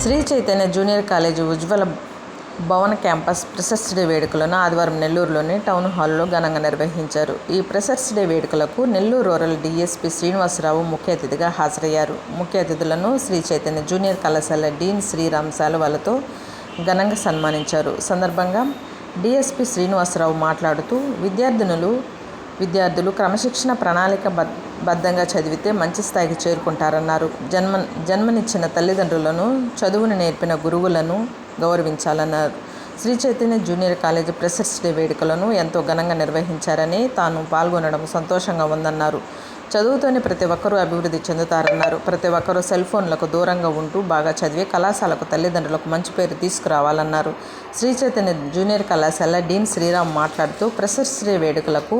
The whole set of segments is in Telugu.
శ్రీ చైతన్య జూనియర్ కాలేజీ ఉజ్వల భవన్ క్యాంపస్ ఫ్రెషర్స్ డే వేడుకలను ఆదివారం నెల్లూరులోని టౌన్ హాల్లో ఘనంగా నిర్వహించారు. ఈ ఫ్రెషర్స్ డే వేడుకలకు నెల్లూరు రూరల్ డీఎస్పీ శ్రీనివాసరావు ముఖ్య అతిథిగా హాజరయ్యారు. ముఖ్య అతిథులను శ్రీ చైతన్య జూనియర్ కళాశాల డీన్ శ్రీరామ్ శాలువాలతో ఘనంగా సన్మానించారు. సందర్భంగా డీఎస్పీ శ్రీనివాసరావు మాట్లాడుతూ విద్యార్థులు క్రమశిక్షణ ప్రణాళిక బద్ధంగా చదివితే మంచి స్థాయికి చేరుకుంటారన్నారు. జన్మనిచ్చిన తల్లిదండ్రులను, చదువును నేర్పిన గురువులను గౌరవించాలన్నారు. Shri Chaitanya junior college freshers day వేడుకలను ఎంతో ఘనంగా నిర్వహించారని, తాను పాల్గొనడం సంతోషంగా ఉందన్నారు. చదువుతోనే ప్రతి ఒక్కరూ అభివృద్ధి చెందుతారన్నారు. ప్రతి ఒక్కరూ సెల్ ఫోన్లకు దూరంగా ఉంటూ బాగా చదివి కళాశాలకు, తల్లిదండ్రులకు మంచి పేరు తీసుకురావాలన్నారు. శ్రీ చైతన్య జూనియర్ కళాశాల డీన్ శ్రీరామ్ మాట్లాడుతూ ఫ్రెషర్స్ డే వేడుకలకు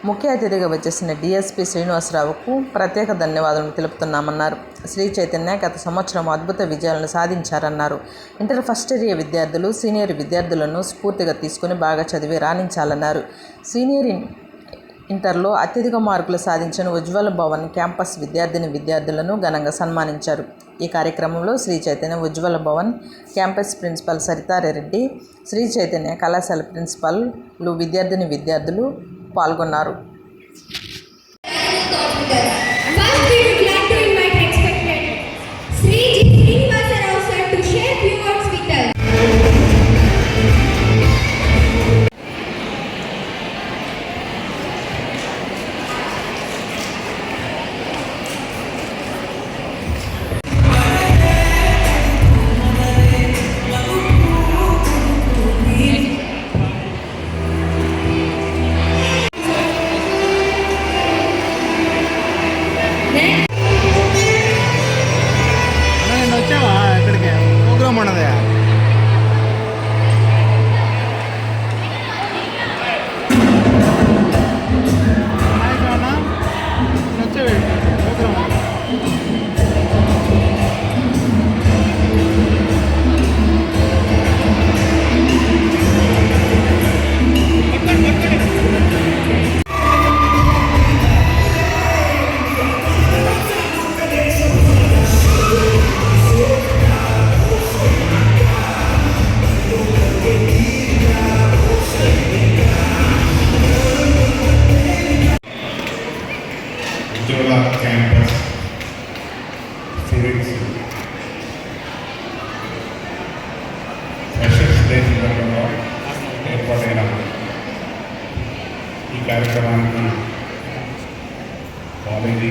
ముఖ్య అతిథిగా వచ్చేసిన డీఎస్పీ శ్రీనివాసరావుకు ప్రత్యేక ధన్యవాదాలు తెలుపుతున్నామన్నారు. శ్రీ చైతన్య గత సంవత్సరం అద్భుత విజయాలను సాధించారన్నారు. ఇంటర్ ఫస్ట్ ఇయర్ విద్యార్థులు, సీనియర్ విద్యార్థులను స్ఫూర్తిగా తీసుకుని బాగా చదివి రాణించాలన్నారు. సీనియర్ ఇంటర్లో అత్యధిక మార్కులు సాధించిన ఉజ్వల భవన్ క్యాంపస్ విద్యార్థులను ఘనంగా సన్మానించారు. ఈ కార్యక్రమంలో శ్రీ చైతన్య ఉజ్వల భవన్ క్యాంపస్ ప్రిన్సిపల్ సరితారెడ్డి, శ్రీ చైతన్య కళాశాల ప్రిన్సిపల్లు, విద్యార్థులు పాల్గొన్నారు. క్యాంపస్ స్టూడెంట్స్ ఫ్రెషర్స్ డే సందర్భంగా ఏర్పాటైన ఈ కార్యక్రమానికి కాలేజీ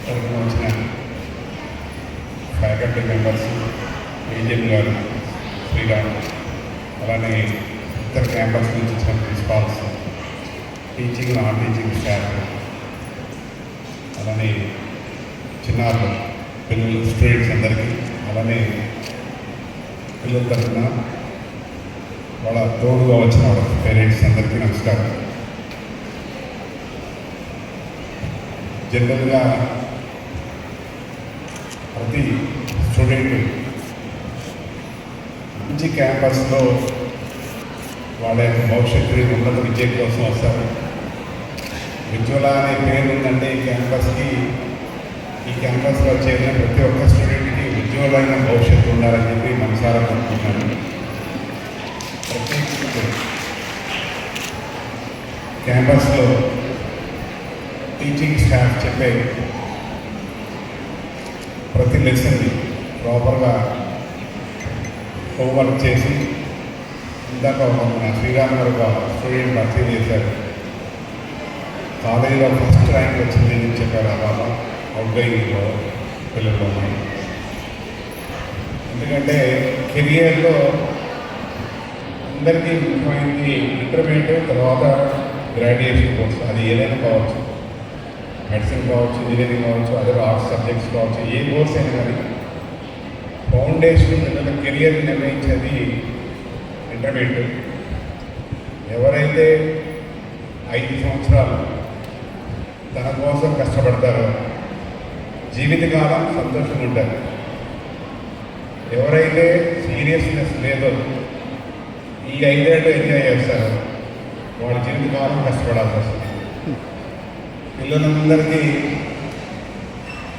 తరఫున వచ్చిన ఫ్యాకల్టీ మెంబర్స్, ఏజెంట్ గారు శ్రీరామ్, అలానే ఇతర క్యాంపస్ నుంచి వచ్చిన principals, teaching non teaching staff, అలానే చిన్నారులు పిల్లలు స్టూడెంట్స్ అందరికీ, అలానే పిల్లల తరఫున వాళ్ళ తోడుగా వచ్చిన వాళ్ళ పేరెంట్స్ అందరికీ నమస్కారం. జనరల్గా ప్రతి స్టూడెంట్ మంచి క్యాంపస్లో వాళ్ళ యొక్క భవిష్యత్తు ఉన్నత విద్య కోసం వస్తారు. ఉజ్వల అనే పేరు ఉందంటే ఈ క్యాంపస్లో చేరిన ప్రతి ఒక్క స్టూడెంట్కి ఉజ్వలమైన భవిష్యత్తు ఉండాలని చెప్పి మనసారా అనుకుంటున్నాను. ప్రత్యేకించి క్యాంపస్లో టీచింగ్ స్టాఫ్ చెప్పే ప్రతి లెసన్ని ప్రాపర్గా హోంవర్క్ చేసి, ఇందాక మన శ్రీరామ్ గారు ఒక స్టూడెంట్ పరిచయం చేశారు. కాలేజీలో ఫస్ట్ ర్యాంక్ వచ్చింది అని చెప్పారు. ఆ బాబా అవుట్గోయింగ్లో పిల్లలు ఉన్నాయి. ఎందుకంటే కెరియర్లో అందరికీ ముఖ్యమైనది ఇంటర్మీడియట్, తర్వాత గ్రాడ్యుయేషన్ కోర్స్. అది ఏదైనా కావచ్చు, మెడిసిన్ కావచ్చు, ఇంజనీరింగ్ కావచ్చు, అదర్ ఆర్ట్స్ సబ్జెక్ట్స్ కావచ్చు, ఏ కోర్స్ అయినా కానీ ఫౌండేషన్ పిల్లల కెరియర్ నిర్ణయించేది ఇంటర్మీడియట్. ఎవరైతే 5 సంవత్సరాలు తన కోసం కష్టపడతారో జీవితకాలం సంతోషంగా ఉంటారు. ఎవరైతే సీరియస్నెస్ లేదో ఈ 5 ఏళ్ళు ఎంజాయ్ చేస్తారో వాళ్ళ జీవితకాలం కష్టపడాల్సి వస్తుంది. పిల్లలందరికీ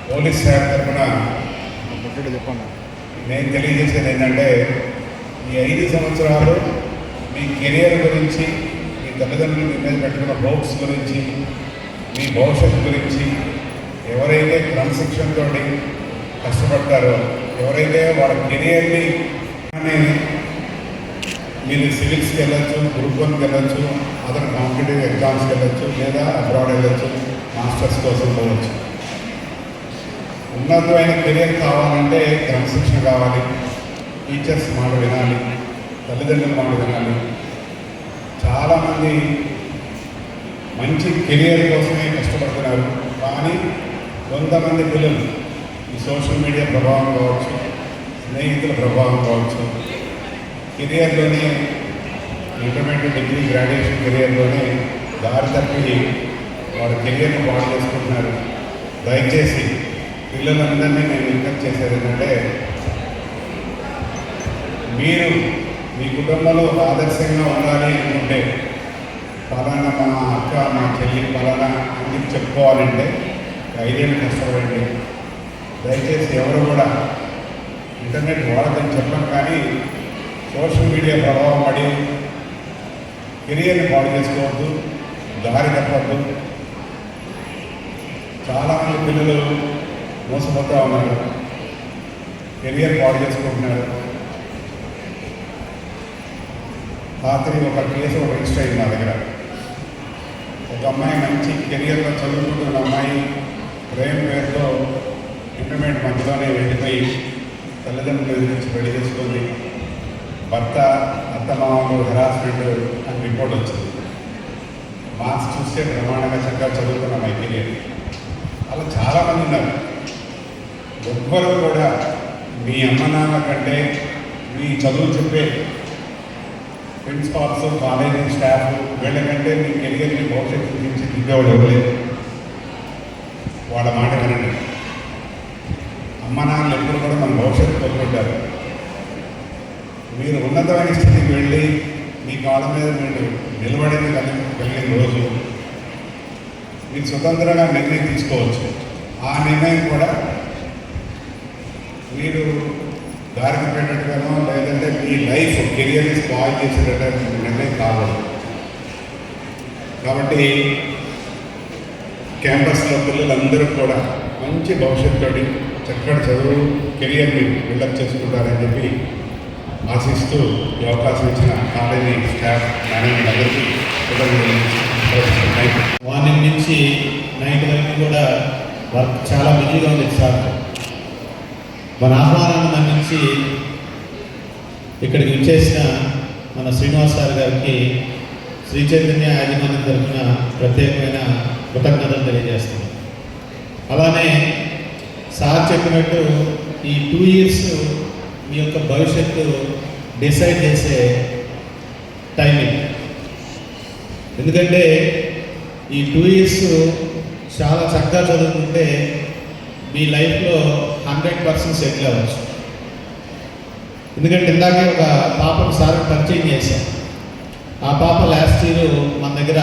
పోలీస్ శాఖ తరఫున కంప్లీట్ చెప్పండి. నేను తెలియజేసేది ఏంటంటే ఈ 5 సంవత్సరాలు మీ కెరియర్ గురించి, మీ తల్లిదండ్రులు మీ మీద పెట్టుకున్న హోప్స్ గురించి, మీ భవిష్యత్తు గురించి ఎవరైతే క్రమశిక్షణతో కష్టపడతారో, ఎవరైతే వాళ్ళ కెరియర్ని మీరు సివిల్స్కి వెళ్ళచ్చు, గ్రూప్ 1కి వెళ్ళచ్చు, అదర్ కాంపిటేటివ్ ఎగ్జామ్స్కి వెళ్ళచ్చు, లేదా అబ్రాడ్ వెళ్ళచ్చు, మాస్టర్స్ కోసం పోవచ్చు. ఉన్నతమైన కెరియర్ కావాలంటే క్రమశిక్షణ కావాలి, టీచర్స్ మాట వినాలి, తల్లిదండ్రుల మాట వినాలి. చాలామంది మంచి కెరియర్ కోసమే కష్టపడుతున్నారు, కానీ కొంతమంది పిల్లలు ఈ సోషల్ మీడియా ప్రభావం కావచ్చు, స్నేహితుల ప్రభావం కావచ్చు, కెరియర్లోనే ఇంటర్మీడియట్ డిగ్రీ గ్రాడ్యుయేషన్ కెరియర్లోనే దారి తప్పి వాళ్ళ కెరియర్ని పాడు చేసుకుంటున్నారు. దయచేసి పిల్లలందరినీ నేను విజ్ఞప్తి చేసేది ఏంటంటే, మీరు మీ కుటుంబంలో ఆదర్శంగా ఉండాలి అనుకుంటే, పలానా మా అక్క, మా చెల్లి పలానా అని చెప్పుకోవాలంటే 5 ఏళ్ళు కష్టపడండి. దయచేసి ఎవరు కూడా ఇంటర్నెట్ వాడదని చెప్పను, కానీ సోషల్ మీడియా ప్రభావం పడి కెరియర్ని పాడు చేసుకోవద్దు, దారి తప్పద్దు. చాలామంది పిల్లలు మోసపోతూ ఉన్నారు, కెరియర్ పాడు చేసుకుంటున్నారు. రాత్రి ఒక కేసు రిజిస్టర్ అయింది మా దగ్గర. ఒక అమ్మాయి మంచి కెరియర్లో చదువుకుంటున్న అమ్మాయి ప్రేమ పేరుతో ఇంటర్మీడియట్ మధ్యలోనే వెళ్ళిపోయి తల్లిదండ్రులు ఎదురించి పెళ్లి చేసుకుంది. భర్త అత్తమామలు హెరాస్మెంట్ అని రిపోర్ట్ వచ్చింది. మార్క్స్ చూస్తే ప్రమాణంగా చక్కగా చదువుకున్న మై కెరియర్. అలా చాలామంది ఉన్నారు. ఎవ్వరూ కూడా మీ అమ్మ నాన్న కంటే, మీ చదువు చెప్పే ప్రిన్సిపాల్స్, కాలేజీ స్టాఫ్ వీళ్ళకంటే మీ కెరియర్ని భవిష్యత్తు గురించి దిగ్గేవాడు ఇవ్వలేదు. వాళ్ళ మాట వినండి. అమ్మ నాన్నలు ఎప్పుడు కూడా మన భవిష్యత్తు కోరుకుంటారు. మీరు ఉన్నతమైన స్థితికి వెళ్ళి మీ కాళ్ళ మీద మీరు నిలబడింది కలిగిన రోజు మీరు స్వతంత్రంగా నిర్ణయం తీసుకోవచ్చు. ఆ నిర్ణయం కూడా మీరు దారికి పెట్టేట్టుగానో లేదంటే మీ లైఫ్ కెరియర్ని స్పాయిల్ చేసేటట్టు నిర్ణయం కాకూడదు. కాబట్టి క్యాంపస్లో పిల్లలందరూ కూడా మంచి భవిష్యత్తుతోటి చక్కటి చదువు కెరియర్ని బిల్డప్ చేసుకుంటారని చెప్పి ఆశిస్తూ ఈ అవకాశం ఇచ్చిన కాలేజీ స్టాఫ్, మేనేజ్మెంట్ అందరికీ మార్నింగ్ నుంచి నైట్ వరకు కూడా వర్క్ చాలా బిజీగా ఉంది సార్. మన ఆహ్వానాన్ని మన్నించి ఇక్కడికి విచ్చేసిన మన శ్రీనివాస్ సార్ గారికి శ్రీ చైతన్య యాజమాన్యం తరఫున ప్రత్యేకమైన కృతజ్ఞతలు తెలియజేస్తున్నాం. అలానే సార్ చెప్పినట్టు ఈ 2 years మీ యొక్క భవిష్యత్తు డిసైడ్ చేసే టైమింగ్. ఎందుకంటే ఈ 2 years చాలా చక్కగా చదువుకుంటే మీ లైఫ్లో 100% సెటిల్ అవ్వచ్చు. ఎందుకంటే ఇందాకే ఒక పాపను సార్ పరిచయం చేశాను. ఆ పాప లాస్ట్ ఇయర్ మన దగ్గర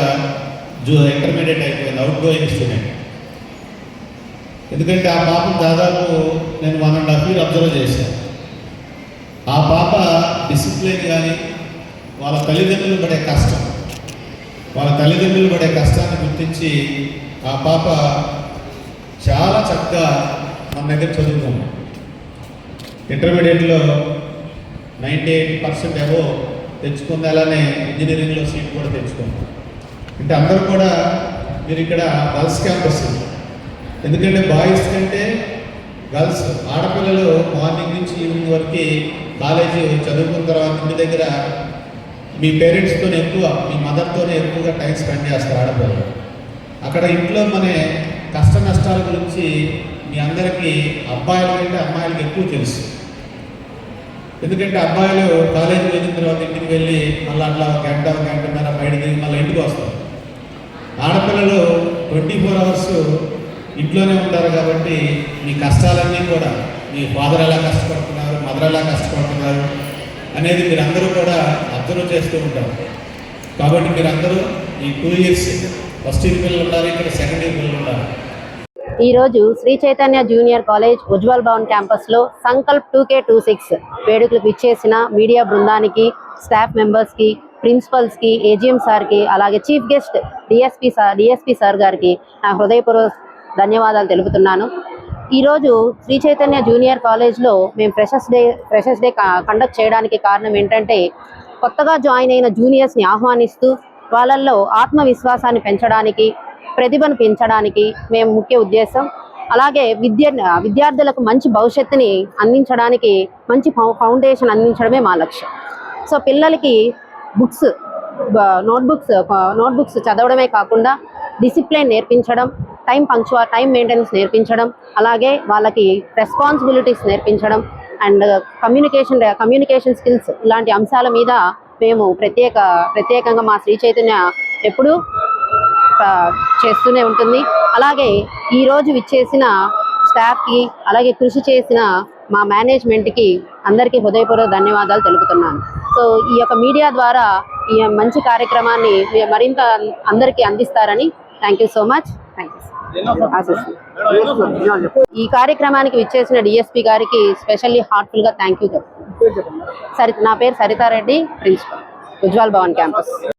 ఇంటర్మీడియట్ అయిపోయింది, అవుట్ గోయింగ్ స్టూడెంట్. ఎందుకంటే ఆ పాపను దాదాపు నేను 1.5 years అబ్జర్వ్ చేశాను. ఆ పాప డిసిప్లిన్ కానీ వాళ్ళ తల్లిదండ్రులు పడే కష్టాన్ని గుర్తించి ఆ పాప చాలా చక్కగా మన దగ్గర చదువుకుంది. ఇంటర్మీడియట్లో 98% అబోవ్ తెచ్చుకుంది. అలానే ఇంజనీరింగ్లో సీట్ కూడా తెచ్చుకుంది. అంటే అందరూ కూడా మీరు ఇక్కడ గర్ల్స్ క్యాంపస్, ఎందుకంటే బాయ్స్ కంటే గర్ల్స్ ఆడపిల్లలు మార్నింగ్ నుంచి ఈవినింగ్ వరకు కాలేజీ చదువుకున్న తర్వాత ఇంటి దగ్గర మీ పేరెంట్స్తో ఎక్కువ, మీ మదర్తోనే ఎక్కువగా టైం స్పెండ్ చేస్తారు ఆడపిల్లలు. అక్కడ ఇంట్లో మన కష్ట నష్టాల గురించి మీ అందరికీ అబ్బాయిల కంటే అమ్మాయిలకి ఎక్కువ తెలుసు. ఎందుకంటే అబ్బాయిలు కాలేజీ వెళ్ళిన తర్వాత ఇంటికి వెళ్ళి మళ్ళీ అట్లా గంటన్నర బయట తిరిగి మళ్ళీ ఇంటికి వస్తారు. ఆడపిల్లలు 24 hours ఇంట్లోనే ఉంటారు. కాబట్టి మీ కష్టాలన్నీ కూడా మీ ఫాదర్ ఎలా కష్టపడుతున్నారు, మదర్ ఎలా కష్టపడుతున్నారు అనేది మీరందరూ కూడా అబ్జర్వ్ చేస్తూ ఉంటారు. కాబట్టి మీరందరూ ఈ 2 years ఫస్ట్ ఇయర్ పిల్లలు ఉండాలి, ఇక్కడ సెకండ్ ఇయర్ పిల్లలు ఉండాలి. ఈరోజు శ్రీ చైతన్య జూనియర్ కాలేజ్ ఉజ్వల్ భవన్ క్యాంపస్లో సంకల్ప్ 2K26 వేడుకలకు ఇచ్చేసిన మీడియా బృందానికి, స్టాఫ్ మెంబర్స్కి, ప్రిన్సిపల్స్కి, ఏజీఎం సార్కి, అలాగే చీఫ్ గెస్ట్ డిఎస్పి సార్ గారికి నా హృదయపూర్వక ధన్యవాదాలు తెలుపుతున్నాను. ఈరోజు శ్రీ చైతన్య జూనియర్ కాలేజ్లో మేము ఫ్రెషర్స్ డే కండక్ట్ చేయడానికి కారణం ఏంటంటే, కొత్తగా జాయిన్ అయిన జూనియర్స్ని ఆహ్వానిస్తూ వాళ్ళల్లో ఆత్మవిశ్వాసాన్ని పెంచడానికి, ప్రతిభను పెంచడానికి మేము ముఖ్య ఉద్దేశం. అలాగే విద్యార్థులకు మంచి భవిష్యత్తుని అందించడానికి మంచి ఫౌండేషన్ అందించడమే మా లక్ష్యం. సో పిల్లలకి నోట్బుక్స్ చదవడమే కాకుండా డిసిప్లిన్ నేర్పించడం, టైం మెయింటెనెన్స్ నేర్పించడం, అలాగే వాళ్ళకి రెస్పాన్సిబిలిటీస్ నేర్పించడం అండ్ కమ్యూనికేషన్ స్కిల్స్ ఇలాంటి అంశాల మీద మేము ప్రత్యేకంగా మా శ్రీ చైతన్య ఎప్పుడూ చేస్తూనే ఉంటుంది. అలాగే ఈరోజు విచ్చేసిన స్టాఫ్కి, అలాగే కృషి చేసిన మా మేనేజ్మెంట్కి అందరికీ హృదయపూర్వక ధన్యవాదాలు తెలుపుతున్నాను. సో ఈ యొక్క మీడియా ద్వారా ఈ మంచి కార్యక్రమాన్ని మరింత అందరికీ అందిస్తారని థ్యాంక్ యూ సో మచ్. ఈ కార్యక్రమానికి విచ్చేసిన డిఎస్పి గారికి స్పెషల్లీ హార్ట్ఫుల్గా థ్యాంక్ యూ చెప్తున్నాను. నా పేరు సరితారెడ్డి, ప్రిన్సిపల్, ఉజ్వల్ భవన్ క్యాంపస్.